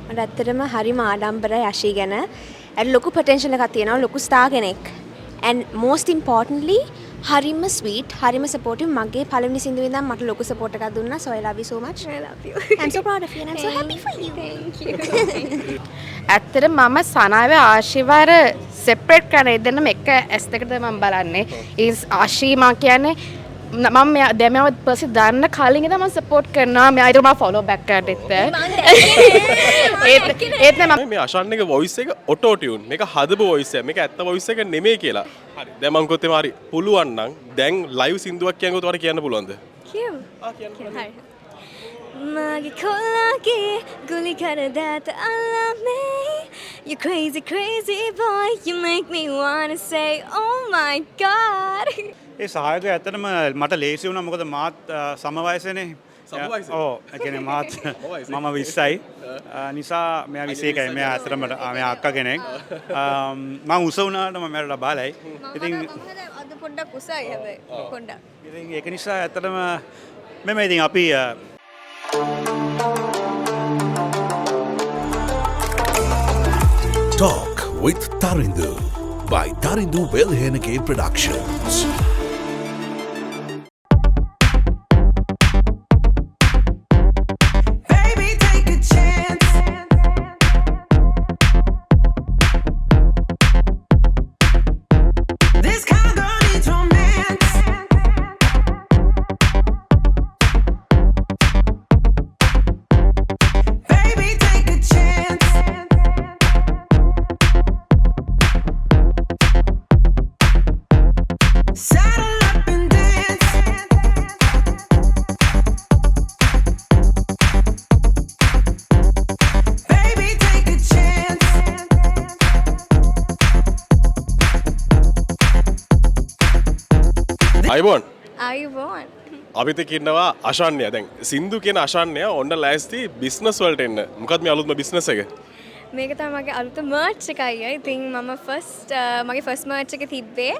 මට ඇත්තටම හරිම ආඩම්බරයි අශී ගැන. ඇට ලොකු පොටෙන්ෂල් එකක් තියෙනවා, ලොකු ස්ටාර් කෙනෙක්. And most importantly හරිම sweet, හරිම supportive. මගේ පළවෙනි සින්දුවේ ඉඳන් මට ලොකු support එකක් දුන්නා. So I love you so much. I love you. I'm so proud of you and I'm so happy for you. Thank you. ඇත්තට මම සනාවේ ආශිවර සෙපරේට් කරන දෙන්නම එක ඇස් දෙකට මම බලන්නේ. ඊස් ආශී මා කියන්නේ මම දෙමව පස්සේ දාන්න කලින් ඉඳන් මම සපෝට් කරනවා. මම ඊට මම ෆලෝ බෑක් කරද්දිත් ඒත් නෑ මේ අශාන්ගේ වොයිස් එක ඔටෝ ටියුන්. මේක හදපු වොයිස් එක. මේක ඇත්ත වොයිස් එක නෙමෙයි කියලා. හරි. දැන් මම කිව්වොත් එහම හරි පුළුවන් නම් දැන් ලයිව් සින්දුවක් කියනකොට ඔයාලට කියන්න පුළුවන්ද? කියමු. කියන්න. හරි. මගේ කොල්ලාගේ ගුලි කරදාත අල්ලන්නේ You crazy crazy boy you make me wanna say oh my god ඒ සහායකය ඇත්තටම මට ලේසි වුණා මොකද මාත් සම වයසනේ. ඔව් ඒ කියන්නේ මාත් මම 20යි. නිසා මෙයා 21යි. මෙයා ඇත්තටම මෙයා අක්කා කෙනෙක්. මම උස වුණාට මම මෙයාට බාලයි. ඉතින් අද පොඩ්ඩක් උසයි හැබැයි පොඩ්ඩක්. ඉතින් ඒක නිසා ඇත්තටම මෙම ඉතින් අපි Talk with Tarindu by Tarindu Welhenake Productions. අයිබෝන් අයිබෝන් අපිට කියනවා අශාන්‍ය. දැන් සින්දු කියන අශාන්‍ය ඔන්න ලෑස්ති බිස්නස් වලට එන්න. මොකක්ද මේ අලුත්ම බිස්නස් එක? මේක තමයි මගේ අලුත මර්ච් එකයි. ඉතින් මම මගේ ෆස්ට් මර්ච් එක තිබ්බේ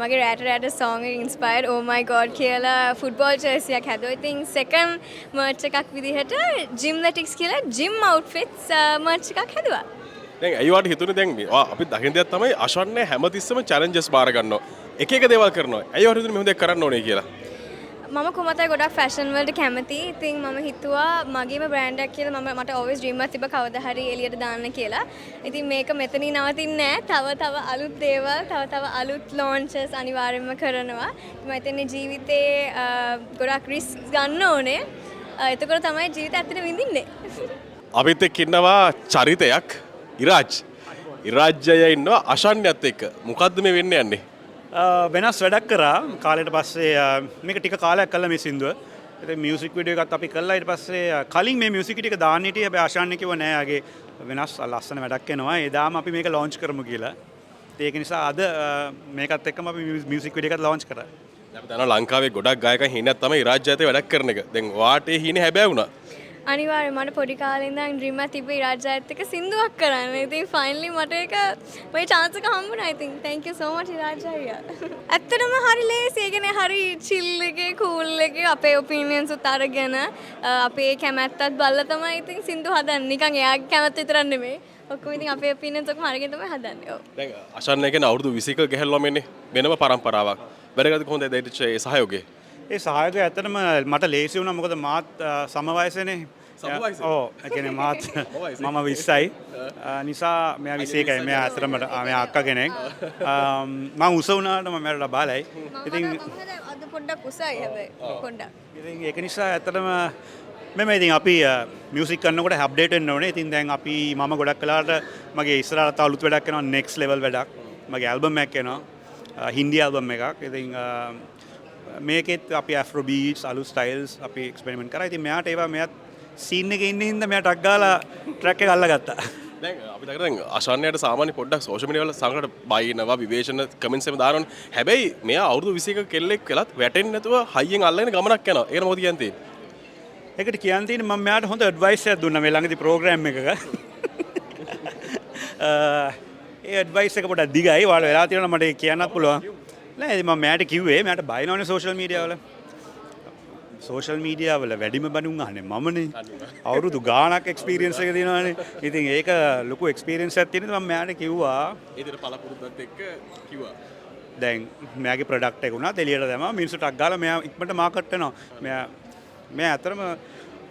මගේ රෑට සෝං එක ඉන්ස්පයර්ඩ් oh my god කියලා ෆුට්බෝල් ජර්සි එකක් හැදුවා. ඉතින් සෙකන්ඩ් මර්ච් එකක් විදිහට ජිම්නැටික්ස් කියලා ජිම් අවුට්ෆිට්ස් මර්ච් එකක් හැදුවා. දැන් අයිවාට හිතුනේ දැන් අපි දකින දෙයක් තමයි අශාන්‍ය හැමතිස්සෙම චැලෙන්ජස් බාර ගන්නවා. එක එක දේවල් කරනවා. අයිවාට හිතුනේ මෙහෙම දෙයක් කරන්න ඕනේ කියලා. මම කොහොමද ගොඩක් ෆැෂන් වලට කැමති. ඉතින් මම හිතුවා මගේම බ්‍රෑන්ඩ් එකක් කියලා මට always dream එකක් තිබ්බ කවදා හරි එළියට දාන්න කියලා. ඉතින් මේක මෙතනින් නවතින්නේ නැහැ. තව අලුත් දේවල්, තව අලුත් launches අනිවාර්යයෙන්ම කරනවා. මම හිතන්නේ ජීවිතේ ගොඩක් රිස්ක් ගන්න ඕනේ. එතකොට තමයි ජීවිතය ඇත්තට විඳින්නේ. අපිත් එක්ක ඉන්නවා චරිතයක් ඉරාජ්‍යය ඉන්නවා අශාන්‍යත් එක්ක. මොකද්ද මේ වෙන්න යන්නේ? වෙනස් වැඩක් කරා කාලයට පස්සේ මේක ටික කාලයක් කළා මේ සින්දුව. ඉතින් මියුසික් වීඩියෝ එකත් අපි කළා. ඊට පස්සේ කලින් මේ මියුසික් ටික දාන්න හිටියේ. හැබැයි ආශාන්‍ය කිව්ව නෑ ආගේ වෙනස් ලස්සන වැඩක් එනවා. එදාම අපි මේක ලොන්ච් කරමු කියලා. ඒක නිසා අද මේකත් එක්කම අපි මියුසික් වීඩියෝ එකත් ලොන්ච් කරා. අපි දන්නවා ලංකාවේ ගොඩක් ගායකයන් හිණක් තමයි ඉරාජ්‍යයත් වැඩක් කරන එක. දැන් වාටේ හිණේ හැබෑ වුණා. අනිවාර්යයෙන් මට පොඩි කාලේ ඉඳන් ඩ්‍රීම් එකක් තිබ්බේ ඉරාජ්‍යයත් එක්ක සින්දුවක් කරන්න. ඉතින් ෆයිනලි මට ඒක මේ chance එක හම්බුණා. I think thank you so much ඉරාජ්‍ය අයියා. ඇත්තටම හරි ලේසි. ඒ කියන්නේ හරි chill එකේ cool එකේ අපේ opinions උත් අරගෙන අපේ කැමැත්තත් බලලා තමයි ඉතින් සින්දු හදන්නේ. නිකන් එයාගේ කැමැත්ත විතරක් නෙමෙයි. ඔක්කොම ඉතින් අපේ opinions ඔක්කොම අරගෙන තමයි හදන්නේ. ඔව්. දැන් අශාන්‍ය කියන්නේ අවුරුදු 21 ගැහැල්ලුවම එන්නේ වෙනම පරම්පරාවක්. වැඩගත් කොහොමද දෙයිච්ච ඒ සහයෝගය? ඒ සහායකය ඇත්තටම මට ලේසි වුණා මොකද මාත් සම වයසනේ. ඔව් ඒ කියන්නේ මාත් මම 20යි. නිසා මෙයා 21යි. මෙයා ඇත්තටම මෙයා අක්කා කෙනෙක්. මම උස වුණාට මම මෙයාට බාලයි. ඉතින් අද පොඩ්ඩක් උසයි හැබැයි පොඩ්ඩක්. ඉතින් ඒක නිසා ඇත්තටම මෙම ඉතින් අපි මියුසික් කරනකොට අප්ඩේට් වෙන්න ඕනේ. ඉතින් දැන් අපි මම ගොඩක් කලාට මගේ ඉස්සරහට අලුත් වැඩක් එනවා next level වැඩක්. මගේ ඇල්බම් එකක් එනවා. හින්දි ඇල්බම් එකක්. ඉතින් මේකෙත් අපි afro beats අලුත් styles අපි එක්ස්පෙරිමන්ට් කරා. ඉතින් මෙයාට ඒවා මෙයාත් සීන් එකේ ඉන්න හින්දා මෙයා ටක් ගාලා ට්‍රැක් එක අල්ලගත්තා. දැන් අපි දකින දැන් අශාන්‍යයට සාමාන්‍ය පොඩ්ඩක් සෝෂල් මීඩියා වල සංගකට බයිනවා විවේචන කමෙන්ට්ස් එම දානවනේ. හැබැයි මෙයා අවුරුදු 21 කෙල්ලෙක් වෙලත් වැටෙන්නේ නැතුව හයියෙන් අල්ලගෙන ගමනක් යනවා. ඒකට මොකද කියන්නේ? ඒකට කියන්න තියෙන්නේ මම මෙයාට හොඳ ඇඩ්වයිස් එකක් දුන්නා මේ ළඟදී ප්‍රෝග්‍රෑම් එකක. ඒ ඇඩ්වයිස් එක පොඩ්ඩක් දිගයි. ඔයාලා වෙලා තියෙනවා මට කියන්නත් පුළුවන්. නෑ ඉතින් මම මෙයාට කිව්වේ මෙයාට බයිනවනේ සෝෂල් මීඩියා වල. සෝෂල් මීඩියාවල වැඩිම බැනුම් අහන්නේ මමනේ. අවුරුදු ගාණක් එක්ස්පීරියන්ස් එක තියෙනවානේ. ඉතින් ඒක ලොකු එක්ස්පීරියන්ස් එකක් තියෙනවා. මම මෙයාට කිව්වා ඒතර පළපුරුද්දත් එක්ක කිව්වා. දැන් මෙයාගේ ප්‍රොඩක්ට් එක උනා එළියට දැම්මා මිනිස්සුට ටක් ගාලා මෙයා ඉක්මනට මාකට් වෙනවා. මෙයා ඇත්තටම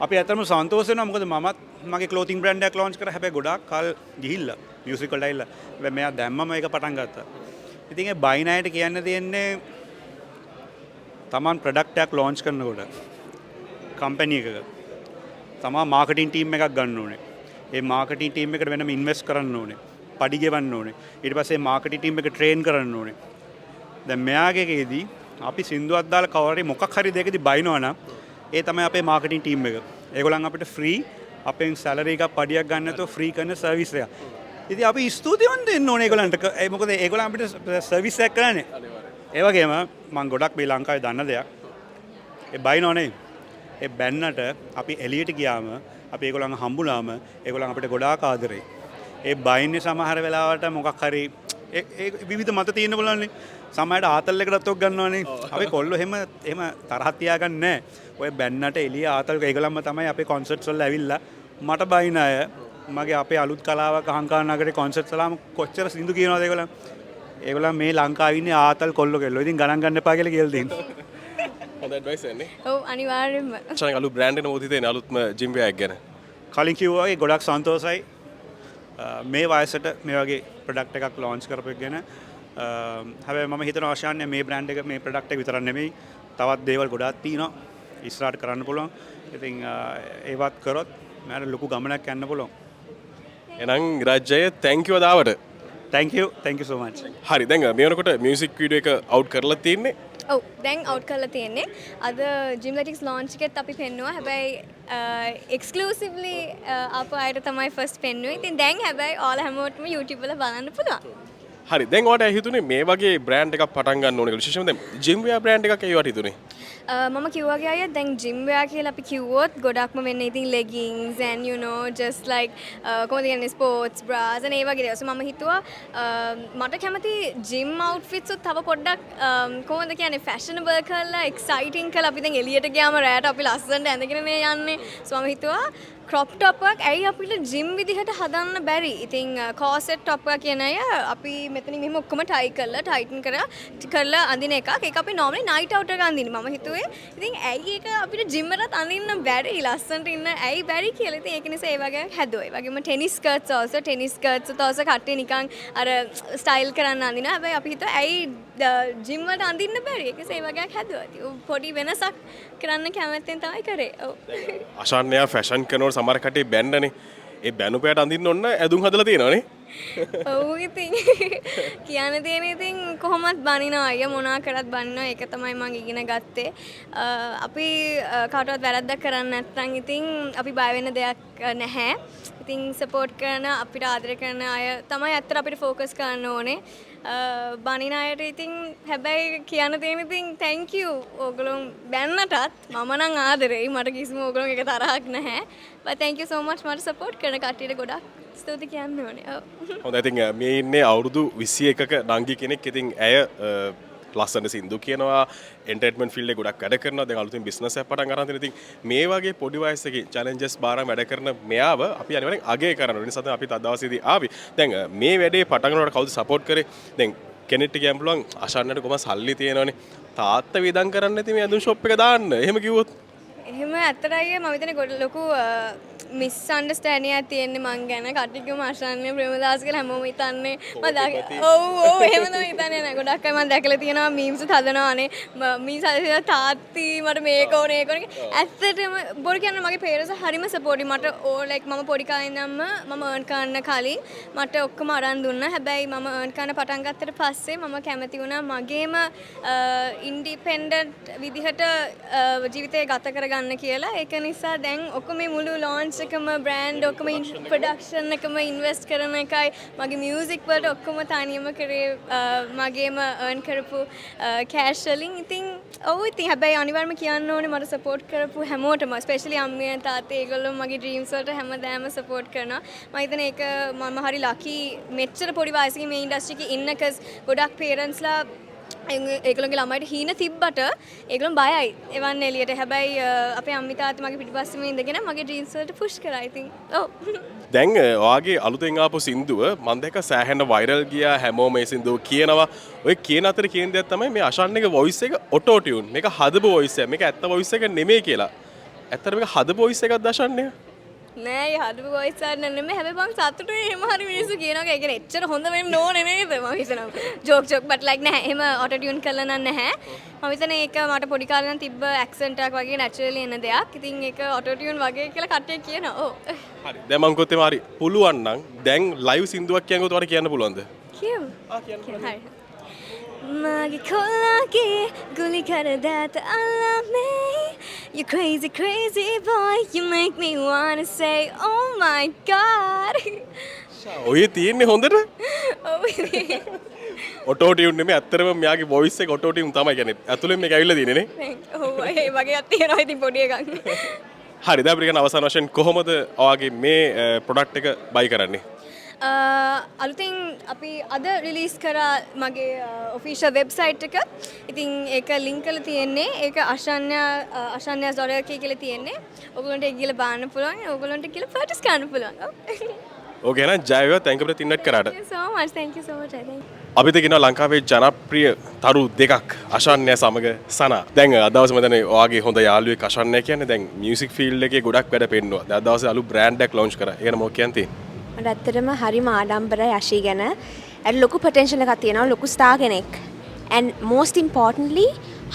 අපි ඇත්තටම සන්තෝෂ වෙනවා. මොකද මමත් මගේ ක්ලෝතින් බ්‍රෑන්ඩ් එකක් ලොන්ච් කරා. හැබැයි ගොඩාක් කල් ගිහිල්ලා මියුසික් වලට ඇවිල්ලා. හැබැයි මෙයා දැම්මම ඒක පටන් ගත්තා. ඉතින් ඒ බයි නයිට කියන්න තියෙන්නේ තමන් ප්‍රොඩක්ට් එකක් ලොන්ච් කරනකොට කම්පැනි එකක තමා මාකටිං ටීම් එකක් ගන්න ඕනේ. ඒ මාකටිං ටීම් එකට වෙනම ඉන්වෙස්ට් කරන්න ඕනේ. පඩි ගෙවන්න ඕනේ. ඊට පස්සේ මාකටිං ටීම් එක ට්‍රේන් කරන්න ඕනේ. දැන් මෙයාගේකේදී අපි සින්දුවක් දාලා කවර හරි මොකක් හරි දෙයකදී බයිනවනම් ඒ තමයි අපේ මාකටිං ටීම් එක. ඒගොල්ලන් අපිට ෆ්‍රී අපෙන් සැලරි එකක් පඩියක් ගන්න නැතුව ෆ්‍රී කරන සර්විස් එකක්. ඉතින් අපි ස්තුතිවන්ත වෙන්න ඕනේ ඒගොල්ලන්ට. ඒ මොකද ඒගොල්ලන් අපිට සර්විස් එකක් කරන්නේ. ඒ වගේම මම ගොඩක් මේ ලංකාවේ දන්න දෙයක්. ඒ බයිනෝනේ. ඒ බැන්නට අපි එළියට ගියාම අපි ඒගොල්ලන් හම්බුනාම ඒගොල්ලන් අපිට ගොඩාක් ආදරේ. ඒ බයින්නේ සමහර වෙලාවට මොකක් හරි ඒ විවිධ මත තියෙන්න බලන්නේ. සමහරට ආතල් එකටත් ඔක් ගන්නවනේ. අපි කොල්ලෝ එහෙම තරහක් තියාගන්නේ නැහැ. ඔය බැන්නට එළිය ආතල් ඒගොල්ලන්ම තමයි අපේ කොන්සර්ට්ස් වල ඇවිල්ලා මට බයින අය මගේ අපේ අලුත් කලාවක අහංකාර නගරේ කොන්සර්ට්ස් වලම කොච්චර සින්දු කියනවාද ඒගොල්ලන්. ඒගොල්ලන් මේ ලංකාවේ ඉන්නේ ආතල් කොල්ලෝ කෙල්ලෝ. ඉතින් ගණන් ගන්න එපා කියලා කියලා දෙන්න. හොඳ ඇඩ්වයිස් එන්නේ. ඔව් අනිවාර්යෙන්ම. චානල් අලුත් බ්‍රෑන්ඩ් එක මොකද තියෙන්නේ අලුත්ම ජිම් වෙයාක් ගැන. කලින් කිව්වා වගේ ගොඩක් සන්තෝෂයි. මේ වයසට මේ වගේ ප්‍රොඩක්ට් එකක් ලොන්ච් කරපු එක ගැන. හැබැයි මම හිතන ආශාන්නේ මේ බ්‍රෑන්ඩ් එක මේ ප්‍රොඩක්ට් එක විතරක් නෙමෙයි තවත් දේවල් ගොඩාක් තියෙනවා ඉස්සරහට කරන්න පුළුවන්. ඉතින් ඒවත් කරොත් මට ලොකු ගමනක් යන්න පුළුවන්. එහෙනම් රාජ්‍යය thank you දාවට. thank you so much. හරි දැන් මේ වෙනකොට මියුසික් වීඩියෝ එක අවුට් කරලා තියෙන්නේ. ඔව් දැන් අවුට් කරලා තියෙන්නේ. අද ජිම්ලටික්ස් ලොන්ච් එකෙත් අපි පෙන්නුවා. හැබැයි එක්ස්ක්ලූසිව්ලි අප අයට තමයි ෆස්ට් පෙන්නුවේ. ඉතින් දැන් හැබැයි ඔයාලා හැමෝටම YouTube වල බලන්න පුළුවන්. හරි දැන් ඔයාලට හිතුනේ මේ වගේ බ්‍රෑන්ඩ් එකක් පටන් ගන්න ඕනේ කියලා. විශේෂයෙන්ම දැන් ජිම් වෙයා බ්‍රෑන්ඩ් එකක් ඒවට හිතුනේ. මම කිව්වාගේ අය දැන් ජිම් වෙයා කියලා අපි කිව්වොත් ගොඩක්ම වෙන්නේ ඉතින් leggings and you know just like කොහොමද කියන්නේ sports bras and ඒ වගේ දේවල්. So මම හිතුවා මට කැමති ජිම් outfits උත් තව පොඩ්ඩක් කොහොමද කියන්නේ fashionable කරලා exciting කරලා අපි දැන් එළියට ගියාම රැයට අපි ලස්සනට ඇඳගෙන නේ යන්නේ. So මම හිතුවා ක්‍රොප් ටොප් එකක් ඇයි අපිට ජිම් විදිහට හදන්න බැරි. ඉතින් කෝසෙට් ටොප් එක කියන අය අපි මෙතනින් මෙහෙම ඔක්කොම ටයි කරලා ටයිටන් කරලා අඳින එකක්. ඒක අපි normally night out එක අඳින්නේ. මම හිතුවේ ඉතින් ඇයි ඒක අපිට ජිම් එකටත් අඳින්න බැරි ලස්සනට ඉන්න ඇයි බැරි කියලා. ඉතින් ඒක නිසා ඒ වගේ හැදුවා. ඒ වගේම ටෙනිස් ස්කර්ට්ස් also ටෙනිස් ස්කර්ට්ස් උත් also කට්ටිය නිකන් අර ස්ටයිල් කරන්න අඳිනවා. හැබැයි අපි හිතුවා ඇයි ජිම් වලට අඳින්න බැරි. ඒක නිසා ඒ වගේ හැදුවා. ඉතින් පොඩි වෙනසක් කරන්න කැමැත්තෙන් තමයි කරේ. ඔව්. අශාන්‍යයා ෆැෂන් කරනකොට සමහර කටේ බැන්නනේ. ඒ බැනු පැයට අඳින්න ඔන්න ඇඳුම් හදලා තියෙනවනේ. ඔව් ඉතින් කියන්න තියෙන ඉතින් කොහොමත් බනිනවා අයියා මොනවා කරත් බනිනවා. ඒක තමයි මම ඉගෙන ගත්තේ. අපි කාටවත් වැරද්දක් කරන්නේ නැත්නම් ඉතින් අපි බය වෙන්න දෙයක් නැහැ. ඉතින් සපෝට් කරන අපිට ආදරය කරන අය තමයි ඇත්තට අපිට ફોකස් කරන්න ඕනේ. බනින අයට ඉතින් හැබැයි කියන්න තියෙන ඉතින් thank you. ඕගොල්ලෝ බැන්නටත් මම නම් ආදරෙයි. මට කිසිම ඕගොල්ලෝ එක තරහක් නැහැ. but thank you so much මට සපෝට් කරන කට්ටියට ගොඩක් ස්තුති කියන්න ඕනේ. ඔව්. හොඳයි ඉතින් මේ ඉන්නේ අවුරුදු 21ක නංගි කෙනෙක්. ඉතින් ඇය ලස්සන සින්දු කියනවා එන්ටර්ටේන්මන්ට් ෆීල්ඩ් එකේ ගොඩක් වැඩ කරනවා. දැන් අලුතින් බිස්නස් එකක් පටන් ගන්න තියෙනවා. ඉතින් මේ වගේ පොඩි වයසකේ චැලෙන්ජස් බාරම වැඩ කරන මෙයාව අපි අනිවාර්යෙන් අගය කරනවා. ඒ නිසා තමයි අපි තදවසේදී ආවේ. දැන් මේ වැඩේ පටන් ගන්නකොට කවුද සපෝට් කරේ? දැන් කෙනෙක්ට කියන්න පුළුවන් අශාන්නට කොහොම සල්ලි තියෙනවනේ. තාත්තා වේදම් කරන්නේ නැති මේ ඇඳුම් ෂොප් එක දාන්න. එහෙම කිව්වොත් එහෙම ඇත්තට අයියා මම හිතන්නේ ගොඩ ලොකු මිස් අන්ඩර්ස්ටෑන්ඩින් එකක් තියෙන්නේ මං ගැන. කට්ටියම අශාන්‍ය ප්‍රේමදාස කියලා හැමෝම හිතන්නේ. ඔව් එහෙම තමයි හිතන්නේ නෑ. ගොඩක් අය මම දැකලා තියෙනවා මීම්ස් උත් හදනවානේ. මීම්ස් හදලා තාත්ති මට මේක ඕනේ ඒක ඕනේ. ඇත්තටම බොරු කියන්නේ මගේ පේරන්ට්ස් හරිම සපෝටිව්. මට ලයික් මම පොඩි කාලේ ඉඳන්ම මම earn කරන්න කලින් මට ඔක්කොම අරන් දුන්නා. හැබැයි මම earn කරන්න පටන් ගත්තට පස්සේ මම කැමති වුණා මගේම ඉන්ඩිපෙන්ඩන්ට් විදිහට ජීවිතය ගත කරගන්න කියලා. ඒක නිසා දැන් ඔක්කොම මේ මුළු launch එකම brand ඔක්කොම production එකම invest කරන එකයි මගේ music වලට ඔක්කොම තනියම කරේ මගේම earn කරපු cash වලින්. ඉතින් ඔව් ඉතින් හැබැයි අනිවාර්යයෙන්ම කියන්න ඕනේ මට support කරපු හැමෝටම especially අම්මේ තාත්තේ ඒගොල්ලෝ මගේ dreams වලට හැමදාම support කරනවා. මම හිතන්නේ ඒක මම හරි lucky මෙච්චර පොඩි වයසකින් මේ industry එකේ ඉන්න cuz ගොඩක් parents ලා ඒගොල්ලන්ගේ ළමයිට හීන තිබ්බට ඒගොල්ලන් බයයි එවන් එළියට. හැබැයි අපේ අම්මි තාත්තා මගේ පිටිපස්සෙම ඉඳගෙන මගේ ඩ්‍රීම්ස් වලට පුෂ් කරා. I think. ඔව්. දැන් ඔයාගේ අලුතෙන් ආපු සින්දුව මම දැක්ක සෑහෙන වයිරල් ගියා හැමෝම මේ සින්දුව කියනවා. ඔය කියන අතර කියන දෙයක් තමයි මේ අෂාන්ගේ වොයිස් එක ඔටෝ ටියුන්. මේක හදපු වොයිස් එක. මේක ඇත්ත වොයිස් එක නෙමෙයි කියලා. ඇත්තට මේක හදපු වොයිස් එකක්ද අෂාන්ගේ? නෑ ඒ හදපු වොයිස් එක නෙමෙයි. හැබැයි මම සතුටුයි එහෙම හරි මිනිස්සු කියනවා. ඒ කියන්නේ එච්චර හොඳ වෙන්න ඕනේ නේද මම හිතනවා. ජෝක් බට් ලයික් නෑ. එහෙම ඔටෝ ටියුන් කරලා නැහැ. මම හිතන්නේ ඒක මට පොඩි කාලේ නම් තිබ්බ ඇක්සන්ට් එකක් වගේ නැචරලි එන දෙයක්. ඉතින් ඒක ඔටෝ ටියුන් වගේ කියලා කට්ටිය කියනවා. ඔව්. හරි. දැන් මම කොත්තේ මාරි පුළුවන් නම් දැන් ලයිව් සින්දුවක් කියනකොට ඔයාලට කියන්න පුළුවන්ද? කියමු. හරි. මගේ කොල්ලාගේ ගුලි කරදාත අල්ලන්නේ You crazy crazy boy you make me wanna say oh my god ඔය තියෙන්නේ හොඳට ඔව් ඉතින් ඔටෝ ටියුන් නෙමෙයි ඇත්තටම මෙයාගේ වොයිස් එක ඔටෝ ටියුන් තමයි කියන්නේ ඇතුලෙන් මේක ඇවිල්ලා තියෙන්නේ නේ ඔව් ඒ වගේ එකක් තියෙනවා ඉතින් පොඩි එකක් හරි දැන් අපිට අවසාන වශයෙන් කොහොමද ඔයාගේ මේ ප්‍රොඩක්ට් එක බයි කරන්නේ අලුතින් අපි අද රිලීස් කරා මගේ ඔෆිෂල් වෙබ්සයිට් එක. ඉතින් ඒක ලින්ක් කරලා තියෙන්නේ. ඒක ashanya.lk කියලා තියෙන්නේ. ඔයගොල්ලන්ට ඒක ගිහලා බලන්න පුළුවන්. ඔයගොල්ලන්ට ගිහලා පර්චේස් කරන්න පුළුවන්. ඕකේ එහෙනම් ජය වේවා thank you for ඉන්නත් කරාට. Thank you so much. අපිට කියනවා ලංකාවේ ජනප්‍රිය තරු දෙකක් අෂාන්‍ය සමග සනා. දැන් අද දවසේ මම දන්නේ ඔයාගේ හොඳ යාළුවෙක් අෂාන්‍ය කියන්නේ දැන් මියුසික් ෆීල්ඩ් එකේ ගොඩක් වැඩ පෙන්නවා. දැන් අද දවසේ අලුත් බ්‍රෑන්ඩ් එකක් ලොන්ච් කරා. ඒක මොකක්ද කියන්නේ? මට ඇත්තටම හරිම ආඩම්බරයි අශී ගැන. ඇට ලොකු පොටෙන්ෂල් එකක් තියෙනවා, ලොකු ස්ටාර් කෙනෙක්. and most importantly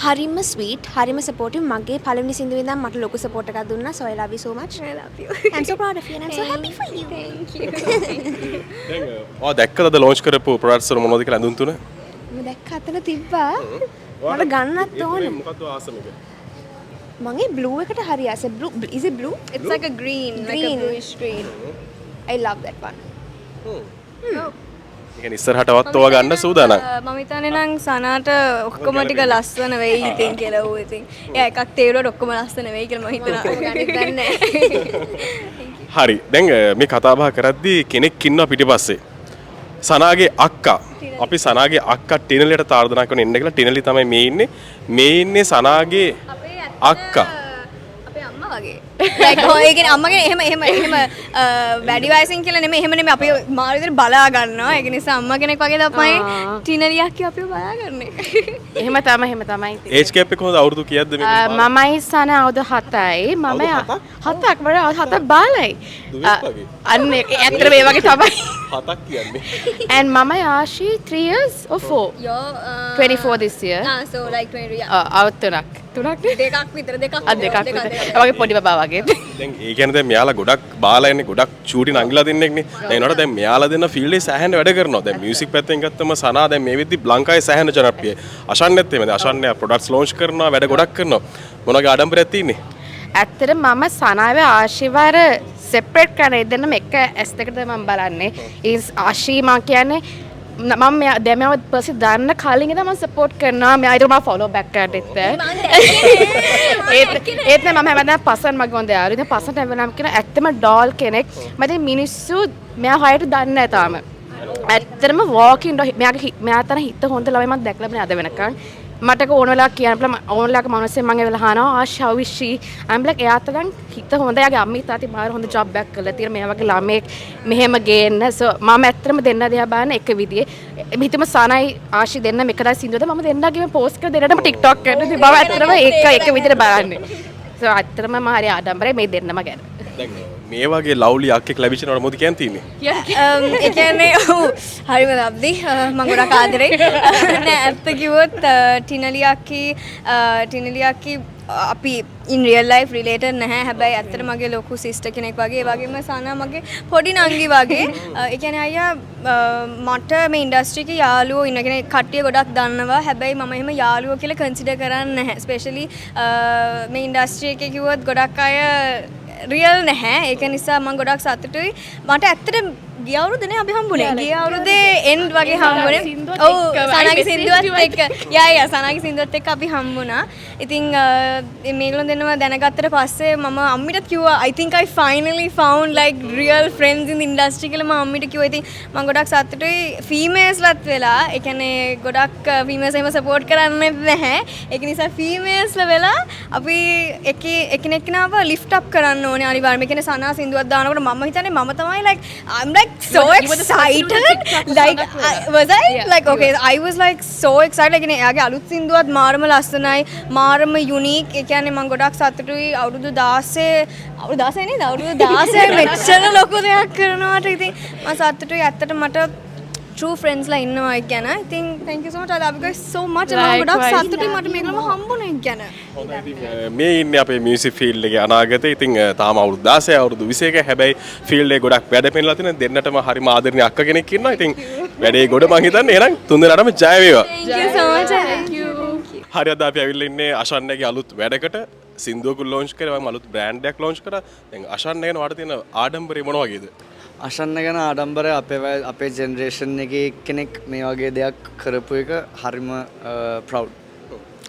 හරිම sweet, හරිම supportive. මගේ පළවෙනි සින්දුවේ ඉඳන් මට ලොකු support එකක් දුන්නා. so I love you so much. I love you. I'm so proud of you and I'm so happy for you. Thank you. දැන් ඔයා දැක්කද ලොන්ච් කරපු ප්‍රොඩක්ට්ස් වල මොනවද කියලා අඳුන් තුන? මම දැක්ක අතන තිබ්බා. මට ගන්නත් ඕන. මොකද්ද ආසම එක? මගේ blue එකට හරි ආස. blue is it blue? It's like a green, like a Green. bluish green. I love that one. කියන්නේ ඉස්සරහටවත් ඔයා ගන්න සූදානම්. මම හිතන්නේ නම් සනාට ඔක්කොම ටික ලස්සන වෙයි ඉතින් කියලා ඌ ඉතින්. එයා එකක් තේරුවට ඔක්කොම ලස්සන වෙයි කියලා මම හිතනවා. ගණිත දන්නේ හරි. දැන් මේ කතා බහ කරද්දී කෙනෙක් ඉන්නවා පිටිපස්සේ. සනාගේ අක්කා. අපි සනාගේ අක්කා ටිනලියට තාර්දනා කරන ඉන්න කියලා ටිනලි තමයි මේ ඉන්නේ. මේ ඉන්නේ සනාගේ අක්කා. අපේ අම්මා වගේ. like ඔය කියන්නේ අම්මගේ එහෙම වැඩි වයසින් කියලා නෙමෙයි අපි මාළු විතර බලා ගන්නවා. ඒක නිසා අම්මා කෙනෙක් වගේ තමයි ටිනලියක් අපිව බලාගන්නේ. එහෙම තමයි ඉතින්. ඒජ් කැප් එක කොහොමද අවුරුදු කීයක්ද මේක? මමයි සන අවුරුදු 7යි. මම 7ක් වල 7ක් බාලයි. අන්න ඇත්තට මේ වගේ තමයි. 7ක් කියන්නේ. and මම ආශි 3 years or 4. You're 24 this year. so like 20 yeah. අවුරුදු 3ක්. දෙකක් විතර දෙකක් දෙකක් විතර. ඒ වගේ පොඩි බබා වගේ. දැන් ඒ කියන්නේ දැන් මෙයාලා ගොඩක් බාලා ඉන්නේ ගොඩක් චූටි නංගිලා දෙන්නෙක්නේ. දැන් ඒනට දැන් මෙයාලා දෙන්න ෆීල්ඩ් එකේ සෑහෙන වැඩ කරනවා. දැන් මියුසික් පැත්තෙන් ගත්තම සනා දැන් මේ වෙද්දි ලංකාවේ සෑහෙන ජනප්‍රියයි. අෂාන්‍යත් එහෙම. දැන් අෂාන්‍ය ප්‍රොඩක්ට්ස් ලොන්ච් කරනවා වැඩ ගොඩක් කරනවා. මොනවාගේ ආඩම්බරයක් තියෙන්නේ? ඇත්තට මම සනාවේ ආශිවර සෙපරේට් කරන දෙන්නම එක ඇස් දෙකට මම බලන්නේ. ආශී මා කියන්නේ මම දැමව පස්සේ දාන්න කලින් ඉඳන් මම සපෝට් කරනවා. මම ඊට මම ෆලෝ බෑක් කරද්දිත් ඒත් මම හැමදාම පසන් මගේ හොඳ යාළුවා. ඉතින් පසන්ට වෙනම කියන ඇත්තම ඩෝල් කෙනෙක්. මම ඉතින් මිනිස්සු මෙයා හොයට දන්නේ නැහැ තාම. ඇත්තටම වෝකින් මෙයා තන හිත හොඳ ළමයි මම දැක්ලා බෑ අද වෙනකන්. මට ඕන වෙලාවක් කියන්න පුළුවන් ඕන වෙලාවක මනුස්සයෙක් මම වෙලා අහනවා ආශා how is she I'm like එයාට නම් හිත හොඳ යාගේ අම්මී තාත්තා මාර හොඳ ජොබ් එකක් කරලා තියෙන මේ වගේ ළමෙක් මෙහෙම ගේන්න so මම ඇත්තටම දෙන්න දිහා බලන එක විදිහේ හිතම සනයි ආශි දෙන්න මේකදා සින්දුවද මම දෙන්නගේම පෝස්ට් කරලා දෙන්නටම TikTok කරලා ඉතින් මම ඇත්තටම එක විදිහට බලන්නේ so ඇත්තටම මම හරි ආඩම්බරයි මේ දෙන්නම ගැන දැන් මේ වගේ ලව්ලි අක්කෙක් ලැබිච්චනකොට මොකද කියන්න තියෙන්නේ? ඒ කියන්නේ ඔව් හරිම ලබ්දි මම ගොඩක් ආදරේ නෑ ඇත්ත කිව්වොත් ටිනලි අක්කි අපි in real life related නැහැ හැබැයි ඇත්තට මගේ ලොකු සිස්ටර් කෙනෙක් වගේ ඒ වගේම සනා මගේ පොඩි නංගි වගේ ඒ කියන්නේ අයියා මට මේ ඉන්ඩස්ට්‍රි එකේ යාළුවෝ ඉන්නගෙන කට්ටිය ගොඩක් දන්නවා හැබැයි මම එහෙම යාළුවෝ කියලා කන්සිඩර් කරන්නේ නැහැ ස්පෙෂලි මේ ඉන්ඩස්ට්‍රි එකේ කිව්වොත් ගොඩක් අය රියල් නැහැ ඒක නිසා මම ගොඩක් සතුටුයි මට ඇත්තට ගිය අවුරුද්දනේ අපි හම්බුනේ. ගිය අවුරුද්දේ end වගේ හම්බුනේ. සින්දුවත් ඔව් එක්ක සනාගේ I සින්දුවත් messaged you එක්ක. යා සනාගේ සින්දුවත් එක්ක අපි හම්බුණා. ඉතින් මේගොල්ලෝ දෙන්නම දැනගත්තට පස්සේ මම අම්මිටත් කිව්වා I think I finally found like real friends in the industry කියලා මම අම්මිට කිව්වා. ඉතින් මම ගොඩක් සතුටුයි females-ලත් වෙලා. ඒ කියන්නේ ගොඩක් females එහෙම support කරන්නේ නැහැ. ඒක නිසා females-ලා වෙලා අපි එකිනෙකනාව lift up කරන්න ඕනේ අනිවාර්යයෙන්ම. ඒ කියන්නේ සනා සින්දුවක් දානකොට මම හිතන්නේ මම තමයි like I'm like so You were the first to do the excited. TikTok Like was I? Yeah. Like okay, I was like so excited. like එයාගේ අලුත් සින්දුවත් මාරම ලස්සනයි, මාරම යුනික්. ඒ කියන්නේ මම ගොඩක් සතුටුයි අවුරුදු 16 නේද? අවුරුදු 16 මෙච්චර ලොකු දෙයක් කරනවාට ඉතින් මම සතුටුයි. ඇත්තට මට true friends ලා ඉන්නවා ඒ ගැන. ඉතින් thank you so much. I love you guys so much. මම ගොඩක් Likewise. සතුටුයි මට මේගොල්ලෝම හම්බුනේ ඒ ගැන. මේ ඉන්නේ අපේ මියුසික් ෆීල්ඩ් එකේ අනාගතේ. ඉතින් තාම අවුරුදු 16 අවුරුදු 21 හැබැයි ෆීල්ඩ් එකේ ගොඩක් වැඩ පෙන්නලා තියෙන දෙන්නටම හරිම ආදරණීය අක්ක කෙනෙක් ඉන්නවා. ඉතින් වැඩේ ගොඩ මං හිතන්නේ එහෙනම් තුන් දෙනාටම ජය වේවා. Thank you so much. Thank you. හරි අද අපි ඇවිල්ලා ඉන්නේ අෂන්නගේ අලුත් වැඩකට සින්දුවකුත් ලොන්ච් කරා වගේම අලුත් බ්‍රෑන්ඩ් එකක් ලොන්ච් කරා. දැන් අෂන්න ගැන වාට තියෙන ආඩම්බරේ මොන වගේද? අසන්න ගැන ආඩම්බරය අපේ ජෙනරේෂන් එකේ කෙනෙක් මේ වගේ දෙයක් කරපු එක හරිම ප්‍රවුඩ්.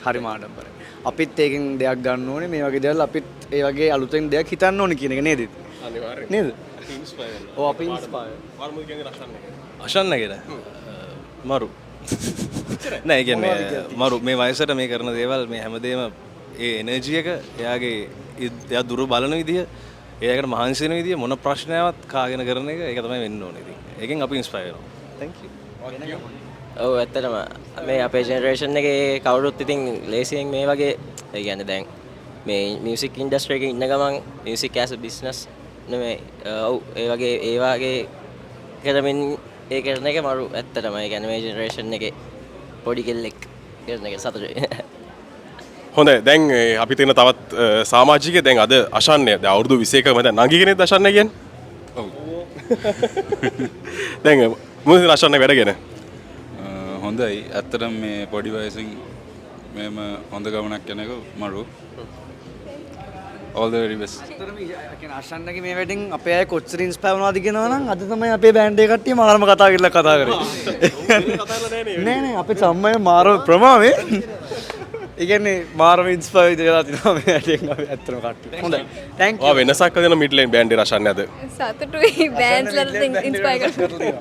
හරිම ආඩම්බරයි. අපිත් ඒකෙන් දෙයක් ගන්න ඕනේ. මේ වගේ දේවල් අපිත් ඒ වගේ අලුතෙන් දෙයක් හිතන්න ඕනේ කියන එක නේද? අනිවාර්යෙන්. නේද? අපි ඉන්ස්පයර් වෙනවා. ඔව් අපි ඉන්ස්පයර්. වර්මුද කියන්නේ අෂන්න ගැන. අශන්න ගෙන මරු නෑ ඒ කියන්නේ මරු මේ වයසට මේ කරන දේවල් මේ හැමදේම ඒ එනර්ජි එක එයාගේ එයා දුර බලන විදිය ඒකට මහන්සි වෙන විදිය මොන ප්‍රශ්නයවත් කාගෙන කරන එක ඒක තමයි වෙන්න ඕනේ ඉතින් ඒකෙන් අපි ඉන්ස්පයර් වෙනවා thank you ඔව් ඇත්තටම මේ අපේ ජෙනරේෂන් එකේ කවුරුත් ඉතින් ලේසියෙන් මේ වගේ ඒ කියන්නේ දැන් මේ මියුසික් ඉන්ඩස්ට්‍රි එකේ ඉන්න ගමන් මියුසික් ඇස් අ බිස්නස් නෙමෙයි ඔව් ඒ වගේ කරමින් ඒ කරන එක මරු ඇත්තටම ඒ කියන්නේ මේ ජෙනරේෂන් එකේ පොඩි කෙල්ලෙක් කරන එක සතුටුයි. හොඳයි දැන් අපි තියෙන තවත් සමාජිකයෙක් දැන් අද අෂන්නේ දැන් අවුරුදු 21 මම දැන් නංගි කෙනෙක්ද අෂන්නේ කියන්නේ? ඔව්. දැන් මොකද අෂන්නේ වැඩගෙන? හොඳයි ඇත්තටම මේ පොඩි වයසින් මෙම හොඳ ගමනක් යන එක මරු. all the very best. අසන්නගේ මේ වැඩෙන් අපේ අය කොච්චර ඉන්ස්පයර් වුණාද කියනවා නම් අද තමයි අපේ බෑන්ඩ් එකේ කට්ටිය මාරම කතා කරේ. නෑ අපේ සම්මය මාර ප්‍රමාවේ. ඒ කියන්නේ මාරම ඉන්ස්පයර් වෙලා තිනවා මේ වැඩෙන් අපි ඇත්තටම කට්ටිය. හොඳයි. thank you. ඔය වෙනසක් දෙන මිඩ් ලේන් බෑන්ඩ් එක අෂන්නේ අද. සතුටුයි bands වලට ඉන්ස්පයර් කරලා.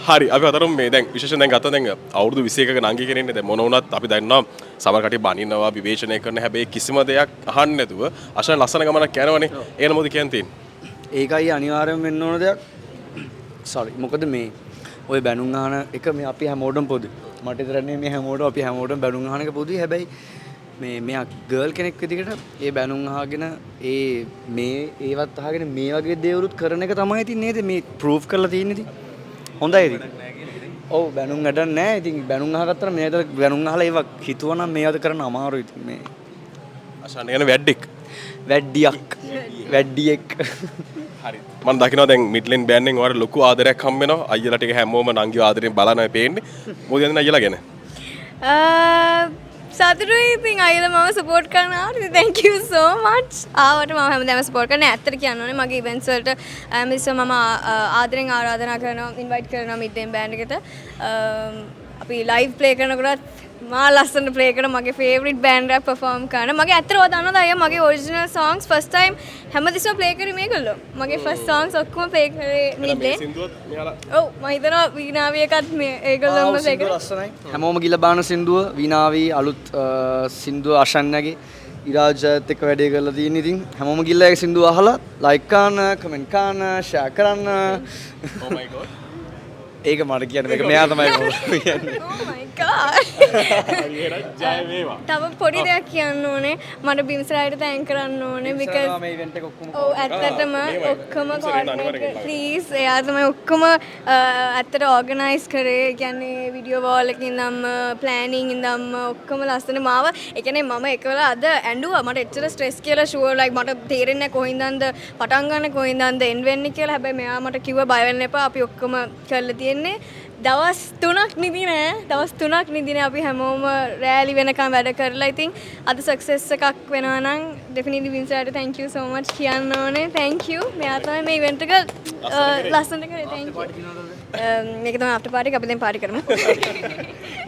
හරි අපි අතරම මේ දැන් විශේෂයෙන් දැන් ගත්තා දැන් අවුරුදු 21ක නංගි කෙනෙක්නේ දැන් මොන වුණත් අපි දන්නවා සමහර කටි බනිනවා විවේචනය කරන හැබැයි කිසිම දෙයක් අහන්න නැතුව අෂන ලස්සන ගමනක් යනවනේ ඒන මොකද කියන්න තියෙන්නේ ඒකයි අනිවාර්යයෙන් වෙන්න ඕන දෙයක් sorry මොකද මේ ඔය බැනුම් අහන එක මේ අපි හැමෝටම පොදුයි මට විතරනේ මේ හැමෝටම අපි හැමෝටම බැනුම් අහන එක පොදුයි හැබැයි මෙයා ගර්ල් කෙනෙක් විදිහට ඒ බැනුම් අහගෙන මේ ඒවත් අහගෙන මේ වගේ දේවලුත් කරන එක තමයි ඉතින් නේද මේ ප්‍රූව් කරලා තියෙන්නේ ඉතින් හොඳයි ඉතින්. ඔව් බැනුම් වැඩක් නැහැ. ඉතින් බැනුම් අහගත්තා මේ අතර බැනුම් අහලා ඒවා හිතුවනම් මේ අද කරන්න අමාරුයි ඉතින් මේ. අෂන්න යන වැඩික්. වැඩියෙක්. හරි. මම දකිනවා දැන් මිඩ්ලෙන් බෑන්ඩ් එකෙන් ඔයාලට ලොකු ආදරයක් හම්බ වෙනවා. අයියලා ටික හැමෝම නංගිව ආදරෙන් බලනවා පේන්නේ. මොකද කියන්නේ අයියලා ගැන? සතුටුයි ඉතින් අයියලා මම සපෝට් කරන ආවට thank you so much ආවට මම හැමදාම සපෝට් කරන ඇත්තට කියන්න ඕනේ මගේ ඉවෙන්ට්ස් වලට මම ආදරෙන් ආරාධනා කරනවා ඉන්වයිට් කරනවා මිඩ්ඩේන් බෑන්ඩ් එකට අපි ලයිව් ප්ලේ කරනකොටත් මා ලස්සන ප්ලේ කරන මගේ ෆේවරිට් බෑන්ඩ් එකක් පර්ෆෝම් කරන මගේ ඇත්තට ඔය දන්නවද අයියා මගේ ඔරිජිනල් songs first time හැමතිස්සම ප්ලේ කරේ මේගොල්ලෝ මගේ first songs ඔක්කොම ප්ලේ කරේ මිඩ්ඩේන් ඔව් මම හිතනවා වීණාවී එකත් මේ ඒගොල්ලෝම ප්ලේ කරේ ලස්සනයි හැමෝම ගිල බාන සින්දුව වීණාවී අලුත් සින්දුව අෂන්නගේ ඉරාජත් එක්ක වැඩේ කරලා තියෙන ඉතින් හැමෝම ගිල්ලා ඒ සින්දුව අහලා ලයික් කරන්න කමෙන්ට් කරන්න ෂෙයා කරන්න oh my god ඒක මට කියන්නේ මේක මෙයා තමයි කියන්නේ oh my god ජය වේවා තව පොඩි දෙයක් කියන්න ඕනේ මට බිම්සරායිට තෑන්ක් කරන්න ඕනේ because මේ ඉවෙන්ට් එක ඔක්කොම ඔව් ඇත්තටම ඔක්කොම කෝඩිනේට් ප්ලීස් එයා තමයි ඔක්කොම ඇත්තට ඕගනයිස් කරේ ඒ කියන්නේ වීඩියෝ වෝල් එකකින් ඉඳන්ම ප්ලෑනින් ඉඳන්ම ඔක්කොම ලස්සන මාව ඒ කියන්නේ මම එකවල අද ඇඬුවා මට එච්චර ස්ට්‍රෙස් කියලා ෂුවර් ලයික් මට තේරෙන්නේ නැහැ කොහින්දන්ද පටන් ගන්න කොහින්දන්ද එන්ඩ් වෙන්නේ කියලා හැබැයි මෙයා මට කිව්වා බය වෙන්න එපා අපි ඔක්කොම කරලා තියෙන්නේ දවස් 3ක් නිදි නෑ. දවස් 3ක් නිදි නෑ. අපි හැමෝම රෑලි වෙනකම් වැඩ කරලා. ඉතින් අද සක්සස් එකක් වෙනවා නම් definitely වින්සර්ට thank you so much කියන්න ඕනේ. thank you. මෙයා තමයි මේ event එක ලස්සනට කරේ. thank you. මේක තමයි after party එක. අපි දැන් party කරමු.